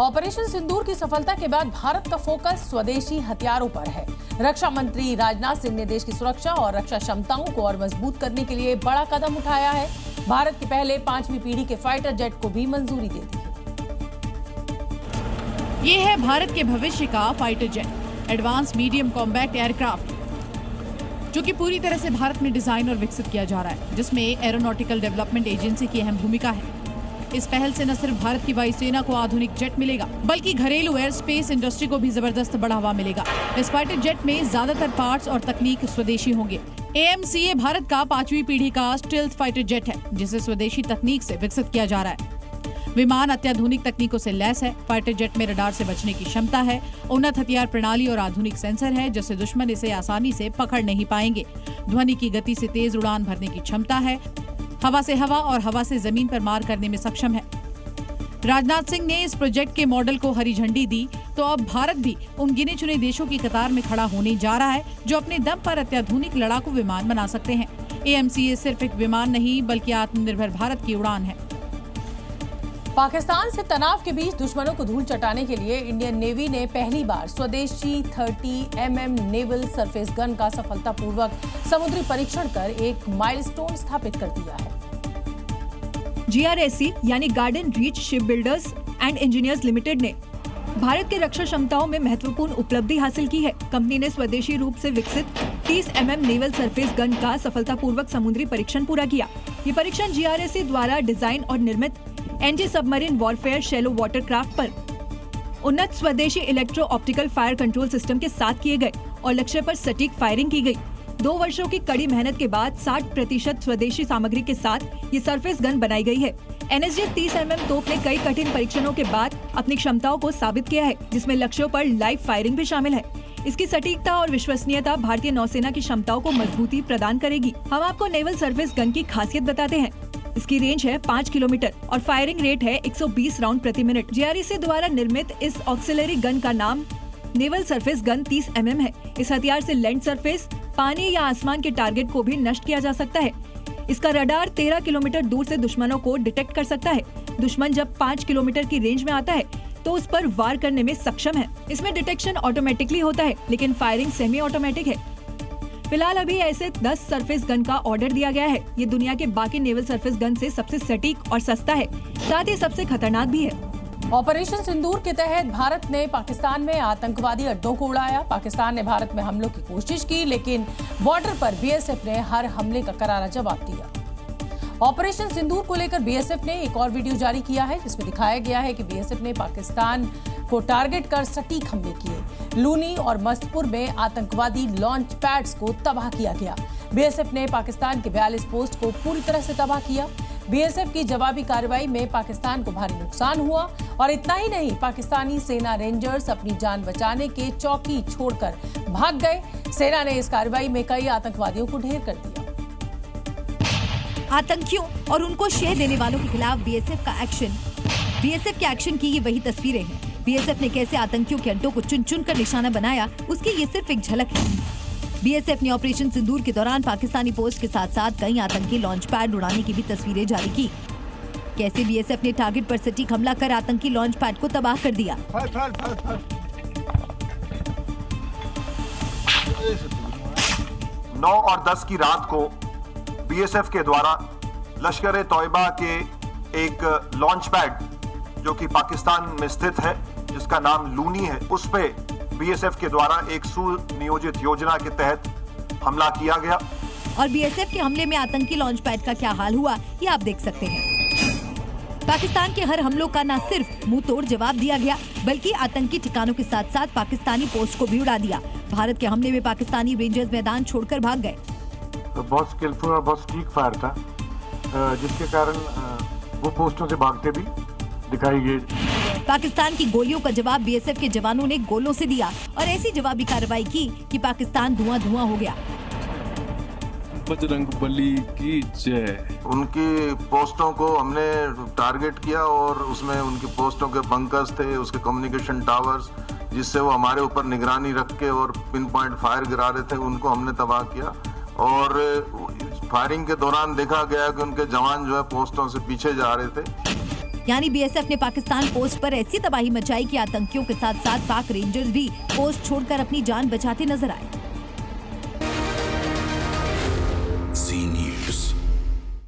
Operation सिंदूर की सफलता के बाद भारत का फोकस स्वदेशी हथियारों पर है। रक्षा मंत्री राजनाथ सिंह ने देश की सुरक्षा और रक्षा क्षमताओं को और मजबूत करने के लिए बड़ा कदम उठाया है। भारत के पहले 5वीं पीढ़ी के फाइटर जेट को भी मंजूरी दे दी है। ये है भारत के भविष्य का fighter jet, advance medium combat aircraft, जो कि पूरी तरह से भारत में डिजाइन और विकसित किया जा रहा है, जिसमें एरोनॉटिकल डेवलपमेंट एजेंसी की अहम भूमिका है। इस पहल से न सिर्फ भारत की वायुसेना को आधुनिक जेट मिलेगा, बल्कि घरेलू एयर स्पेस इंडस्ट्री को भी जबरदस्त बढ़ावा मिलेगा। इस फाइटर जेट में ज्यादातर पार्ट्स और तकनीक स्वदेशी होंगे। AMCA भारत का 5वीं पीढ़ी का स्टेल्थ फाइटर जेट है, जिसे स्वदेशी तकनीक से विकसित किया जा रहा है। विमान अत्याधुनिक तकनीकों से लैस है। फाइटर जेट में रडार से बचने की क्षमता है, उन्नत हथियार प्रणाली और आधुनिक सेंसर है, जिससे दुश्मन इसे आसानी से पकड़ नहीं पाएंगे। ध्वनि की गति से तेज उड़ान भरने की क्षमता है, हवा से हवा और हवा से जमीन पर मार करने में सक्षम है। राजनाथ सिंह ने इस प्रोजेक्ट के मॉडल को हरी झंडी दी, तो अब भारत भी उन गिने चुने देशों की कतार में खड़ा होने जा रहा है जो अपने दम पर अत्याधुनिक लड़ाकू विमान बना सकते हैं। AMCA सिर्फ एक विमान नहीं, बल्कि आत्मनिर्भर भारत की उड़ान है। पाकिस्तान से तनाव के बीच दुश्मनों को धूल चटाने के लिए इंडियन नेवी ने पहली बार स्वदेशी 30 mm नेवल सरफेस गन का सफलतापूर्वक समुद्री परीक्षण कर एक माइलस्टोन स्थापित कर दिया है। GRSC यानी garden reach ship builders and engineers limited ने भारत के रक्षा क्षमताओं में महत्वपूर्ण उपलब्धि हासिल की है। कंपनी ने स्वदेशी रूप से विकसित 30 mm नेवल सरफेस गन का सफलतापूर्वक समुद्री परीक्षण पूरा किया। ये परीक्षण GRSC द्वारा डिजाइन और निर्मित anti submarine warfare shallow watercraft पर उन्नत स्वदेशी electro optical fire control system के साथ किए गए और लक्ष्य पर सटीक फायरिंग की गई। 2 वर्षों की कड़ी मेहनत के बाद 60% स्वदेशी सामग्री के साथ ये सरफेस गन बनाई गई है। NSG 30 mm तोप ने कई कठिन परीक्षणों के बाद अपनी क्षमताओं को साबित किया है, जिसमें लक्ष्यों पर लाइव फायरिंग भी शामिल है। इसकी सटीकता और विश्वसनीयता भारतीय नौसेना की क्षमताओं को मजबूती प्रदान करेगी। हम आपको नेवल सरफेस गन की खासियत बताते हैं। इसकी रेंज है 5 किलोमीटर और फायरिंग रेट है 120 राउंड प्रति मिनट। GRSC द्वारा निर्मित इस ऑक्सिलरी गन का नाम नेवल सरफेस गन 30 mm है। इस हथियार से लैंड सरफेस, पानी या आसमान के टारगेट को भी नष्ट किया जा सकता है। इसका रडार 13 किलोमीटर दूर से दुश्मनों को डिटेक्ट कर सकता है। दुश्मन जब 5 किलोमीटर की रेंज में आता है तो उस पर वार करने में सक्षम है। इसमें डिटेक्शन ऑटोमेटिकली होता है, लेकिन फायरिंग सेमी ऑटोमेटिक है। फिलहाल अभी ऐसे 10 सरफेस गन का ऑर्डर दिया गया है। ये दुनिया के बाकी नेवल सरफेस गन से सबसे सटीक और सस्ता है, साथ ही सबसे खतरनाक भी है। ऑपरेशन सिंदूर के तहत भारत ने पाकिस्तान में आतंकवादी अड्डों को उड़ाया। पाकिस्तान ने भारत में हमलों की कोशिश की, लेकिन बॉर्डर पर BSF ने हर हमले का करारा जवाब दिया। ऑपरेशन सिंदूर को लेकर BSF ने एक और वीडियो जारी किया है, जिसमें दिखाया गया है कि BSF ने पाकिस्तान को टारगेट कर सटीक हमले किए। लूनी और मस्तपुर में आतंकवादी लॉन्च पैड्स को तबाह किया गया। BSF ने पाकिस्तान के 42 पोस्ट को पूरी तरह से तबाह किया। BSF की जवाबी कार्रवाई में पाकिस्तान को भारी नुकसान हुआ और इतना ही नहीं, पाकिस्तानी सेना रेंजर्स अपनी जान बचाने के चौकी छोड़कर भाग गए। सेना ने इस कार्रवाई में कई आतंकवादियों को ढेर कर दिया। आतंकियों और उनको शह देने वालों के खिलाफ BSF का एक्शन। BSF के एक्शन की ये वही तस्वीरें हैं। BSF ने कैसे आतंकियों के अड्डों को चुन चुन कर निशाना बनाया, उसकी ये सिर्फ एक झलक है। BSF ने ऑपरेशन सिंदूर के दौरान पाकिस्तानी पोस्ट के साथ साथ कई आतंकी लॉन्च पैड उड़ाने की भी तस्वीरें जारी की। कैसे BSF ने टारगेट पर सटीक हमला कर आतंकी लॉन्च पैड को तबाह कर दिया। 9 और 10 की रात को BSF के द्वारा लश्कर ए तौयबा के एक लॉन्च पैड जो कि पाकिस्तान में स्थित है, जिसका नाम लूनी है, उस पे BSF के द्वारा एक सुनियोजित योजना के तहत हमला किया गया। और BSF के हमले में आतंकी लॉन्च पैड का क्या हाल हुआ, ये आप देख सकते हैं। पाकिस्तान के हर हमलों का न सिर्फ मुंह तोड़ जवाब दिया गया, बल्कि आतंकी ठिकानों के साथ साथ पाकिस्तानी पोस्ट को भी उड़ा दिया। भारत के हमले में पाकिस्तानी रेंजर्स मैदान छोड़कर भाग गए। तो बहुत स्किलफुल और बहुत सटीक फायर था, जिसके कारण वो पोस्टों से भागते भी दिखाई गए। पाकिस्तान की गोलियों का जवाब BSF के जवानों ने गोलों से दिया और ऐसी जवाबी कार्रवाई की कि पाकिस्तान धुआं धुआं हो गया। बजरंगबली की जय। उनकी पोस्टों को हमने टारगेट किया और उसमें उनकी पोस्टों के बंकर्स थे, उसके कम्युनिकेशन टावर्स, जिससे वो हमारे ऊपर निगरानी रख के और पिन पॉइंट फायर गिरा रहे थे, उनको हमने तबाह किया। और फायरिंग के दौरान देखा गया कि उनके जवान जो है पोस्टों से पीछे जा रहे थे। यानी बीएसएफ ने पाकिस्तान पोस्ट पर ऐसी तबाही मचाई कि आतंकियों के साथ साथ पाक रेंजर्स भी पोस्ट छोड़कर अपनी जान बचाते नजर आए।